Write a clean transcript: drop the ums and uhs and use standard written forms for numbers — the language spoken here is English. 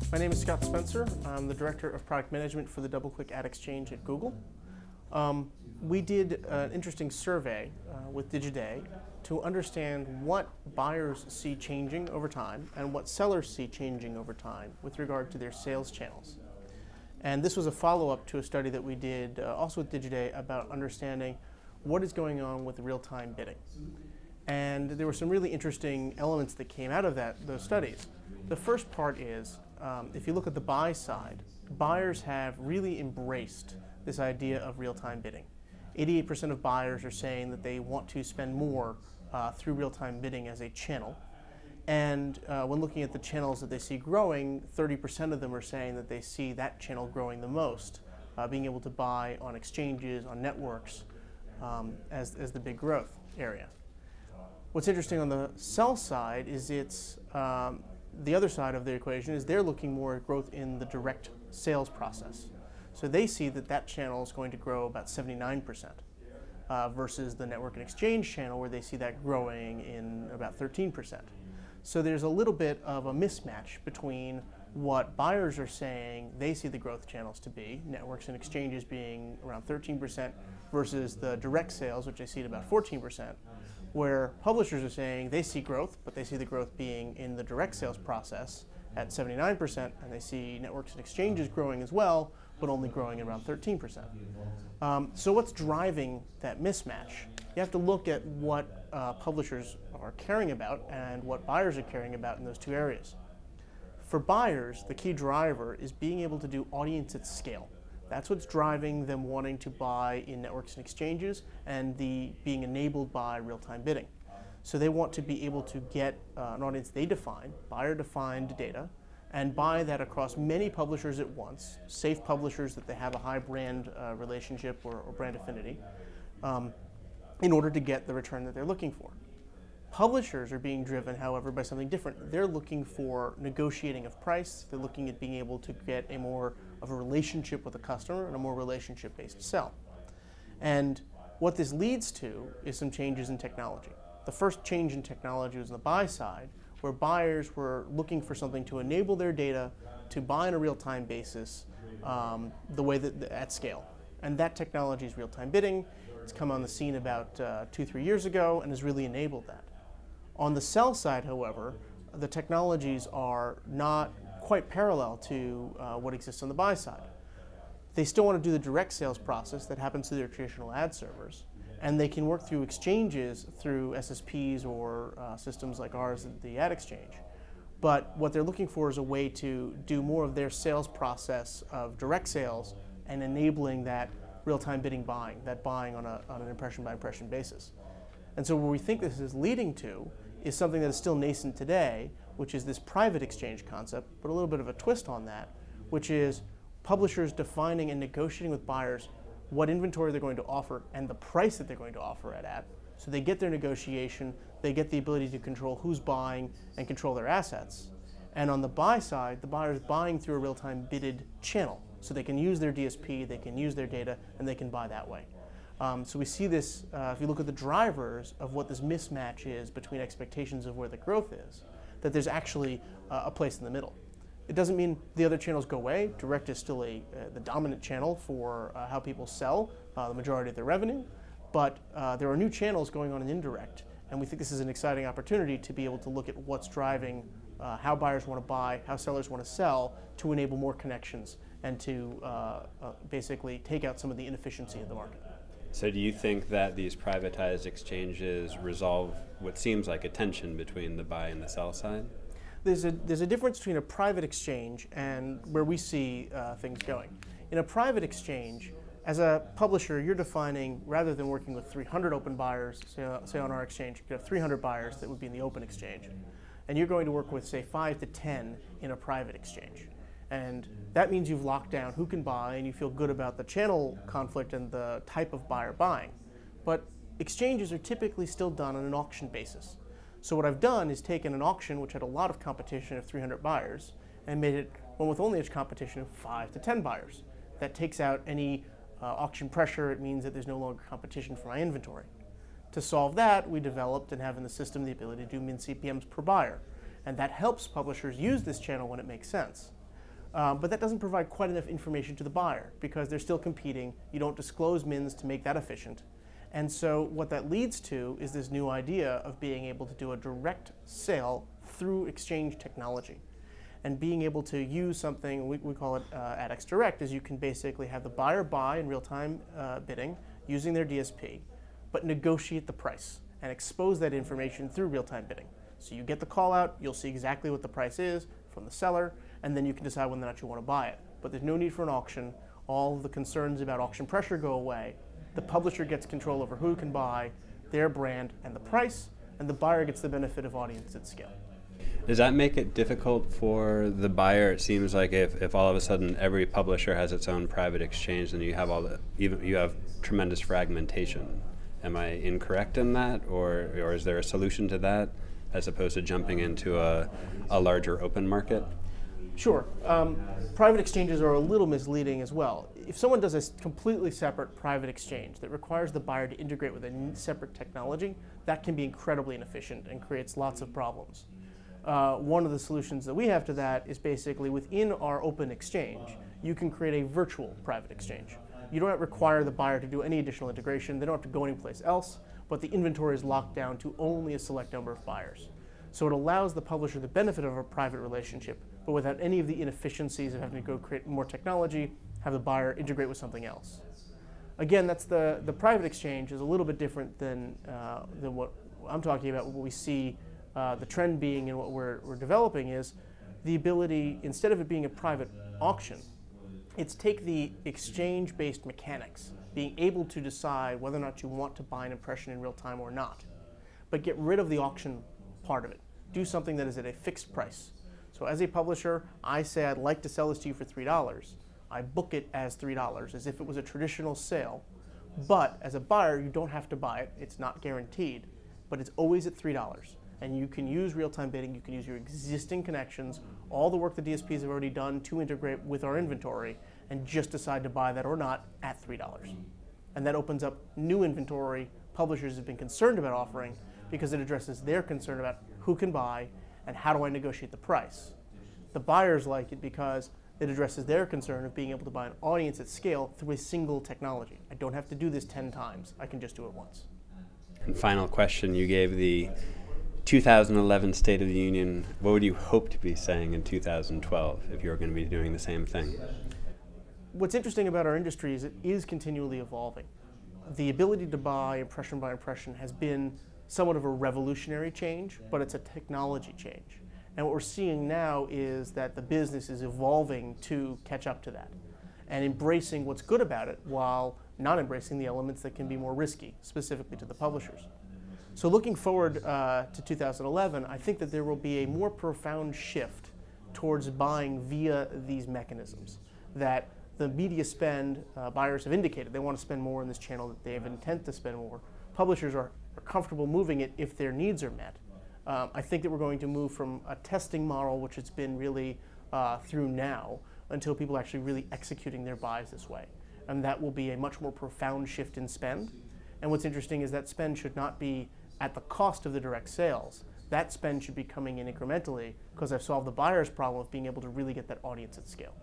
My name is Scott Spencer. I'm the Director of Product Management for the DoubleClick Ad Exchange at Google. We did an interesting survey with Digiday to understand what buyers see changing over time and what sellers see changing over time with regard to their sales channels. And this was a follow-up to a study that we did also with Digiday about understanding what is going on with real-time bidding. And there were some really interesting elements that came out of those studies. The first part is, if you look at the buy side, buyers have really embraced this idea of real-time bidding. 88% of buyers are saying that they want to spend more through real-time bidding as a channel. And when looking at the channels that they see growing, 30% of them are saying that they see that channel growing the most, being able to buy on exchanges, on networks, as the big growth area. What's interesting on the sell side is the other side of the equation is they're looking more at growth in the direct sales process. So they see that that channel is going to grow about 79% versus the network and exchange channel where they see that growing in about 13%. So there's a little bit of a mismatch between what buyers are saying they see the growth channels to be, networks and exchanges being around 13% versus the direct sales, which they see at about 14%, where publishers are saying they see growth, but they see the growth being in the direct sales process at 79%, and they see networks and exchanges growing as well, but only growing around 13%. So what's driving that mismatch? You have to look at what publishers are caring about and what buyers are caring about in those two areas. For buyers, the key driver is being able to do audience at scale. That's what's driving them wanting to buy in networks and exchanges and being enabled by real-time bidding. So they want to be able to get an audience they define, buyer-defined data, and buy that across many publishers at once, safe publishers that they have a high brand relationship or brand affinity, in order to get the return that they're looking for. Publishers are being driven, however, by something different. They're looking for negotiating of price. They're looking at being able to get a more of a relationship with the customer and a more relationship-based sell. And what this leads to is some changes in technology. The first change in technology was on the buy side, where buyers were looking for something to enable their data to buy on a real-time basis the way that at scale. And that technology is real-time bidding. It's come on the scene about 2-3 years ago and has really enabled that. On the sell side, however, the technologies are not quite parallel to what exists on the buy side. They still want to do the direct sales process that happens through their traditional ad servers, and they can work through exchanges through SSPs or systems like ours at the Ad Exchange. But what they're looking for is a way to do more of their sales process of direct sales and enabling that real-time bidding buying, that buying on an impression-by-impression basis. And so where we think this is leading to is something that is still nascent today, which is this private exchange concept, but a little bit of a twist on that, which is publishers defining and negotiating with buyers what inventory they're going to offer and the price that they're going to offer it at. So they get their negotiation, they get the ability to control who's buying and control their assets. And on the buy side, the buyer's buying through a real-time bidded channel. So they can use their DSP, they can use their data, and they can buy that way. So we see this, if you look at the drivers of what this mismatch is between expectations of where the growth is, that there's actually a place in the middle. It doesn't mean the other channels go away. Direct is still the dominant channel for how people sell the majority of their revenue, but there are new channels going on in indirect, and we think this is an exciting opportunity to be able to look at what's driving how buyers want to buy, how sellers want to sell, to enable more connections and to basically take out some of the inefficiency of the market. So do you think that these privatized exchanges resolve what seems like a tension between the buy and the sell side? There's a difference between a private exchange and where we see things going. In a private exchange, as a publisher, you're defining, rather than working with 300 open buyers, say on our exchange, you have 300 buyers that would be in the open exchange. And you're going to work with, say, 5 to 10 in a private exchange. And that means you've locked down who can buy and you feel good about the channel conflict and the type of buyer buying. But exchanges are typically still done on an auction basis. So what I've done is taken an auction which had a lot of competition of 300 buyers and made it one with only a competition of 5 to 10 buyers. That takes out any auction pressure. It means that there's no longer competition for my inventory. To solve that, we developed and have in the system the ability to do min CPMs per buyer. And that helps publishers use this channel when it makes sense. But that doesn't provide quite enough information to the buyer because they're still competing. You don't disclose mins to make that efficient. And so what that leads to is this new idea of being able to do a direct sale through exchange technology. And being able to use something, we call it ADX Direct, is you can basically have the buyer buy in real-time bidding using their DSP, but negotiate the price and expose that information through real-time bidding. So you get the call out, you'll see exactly what the price is from the seller, and then you can decide whether or not you want to buy it. But there's no need for an auction. All of the concerns about auction pressure go away. The publisher gets control over who can buy, their brand, and the price, and the buyer gets the benefit of audience at scale. Does that make it difficult for the buyer? It seems like if all of a sudden every publisher has its own private exchange, then you have tremendous fragmentation. Am I incorrect in that, or is there a solution to that, as opposed to jumping into a larger open market? Sure. Private exchanges are a little misleading as well. If someone does a completely separate private exchange that requires the buyer to integrate with a separate technology, that can be incredibly inefficient and creates lots of problems. One of the solutions that we have to that is basically within our open exchange, you can create a virtual private exchange. You don't require the buyer to do any additional integration. They don't have to go anyplace else, but the inventory is locked down to only a select number of buyers. So it allows the publisher the benefit of a private relationship, but without any of the inefficiencies of having to go create more technology, have the buyer integrate with something else. Again, that's the private exchange is a little bit different than what I'm talking about. What we see the trend being and what we're developing is the ability, instead of it being a private auction, it's take the exchange-based mechanics, being able to decide whether or not you want to buy an impression in real time or not, but get rid of the auction part of it. Do something that is at a fixed price. So as a publisher, I say I'd like to sell this to you for $3. I book it as $3 as if it was a traditional sale. But as a buyer, you don't have to buy it. It's not guaranteed, but it's always at $3. And you can use real-time bidding. You can use your existing connections, all the work the DSPs have already done to integrate with our inventory, and just decide to buy that or not at $3. And that opens up new inventory publishers have been concerned about offering because it addresses their concern about who can buy and how do I negotiate the price. The buyers like it because it addresses their concern of being able to buy an audience at scale through a single technology. I don't have to do this 10 times. I can just do it once. And final question, you gave the 2011 State of the Union. What would you hope to be saying in 2012 if you were going to be doing the same thing? What's interesting about our industry is it is continually evolving. The ability to buy impression by impression has been somewhat of a revolutionary change, but it's a technology change. And what we're seeing now is that the business is evolving to catch up to that and embracing what's good about it while not embracing the elements that can be more risky, specifically to the publishers. So looking forward to 2011, I think that there will be a more profound shift towards buying via these mechanisms. That the media spend, buyers have indicated they want to spend more in this channel, that they have intent to spend more. Publishers are comfortable moving it if their needs are met. I think that we're going to move from a testing model, which it's been really through now, until people are actually really executing their buys this way. And that will be a much more profound shift in spend. And what's interesting is that spend should not be at the cost of the direct sales. That spend should be coming in incrementally because I've solved the buyer's problem of being able to really get that audience at scale.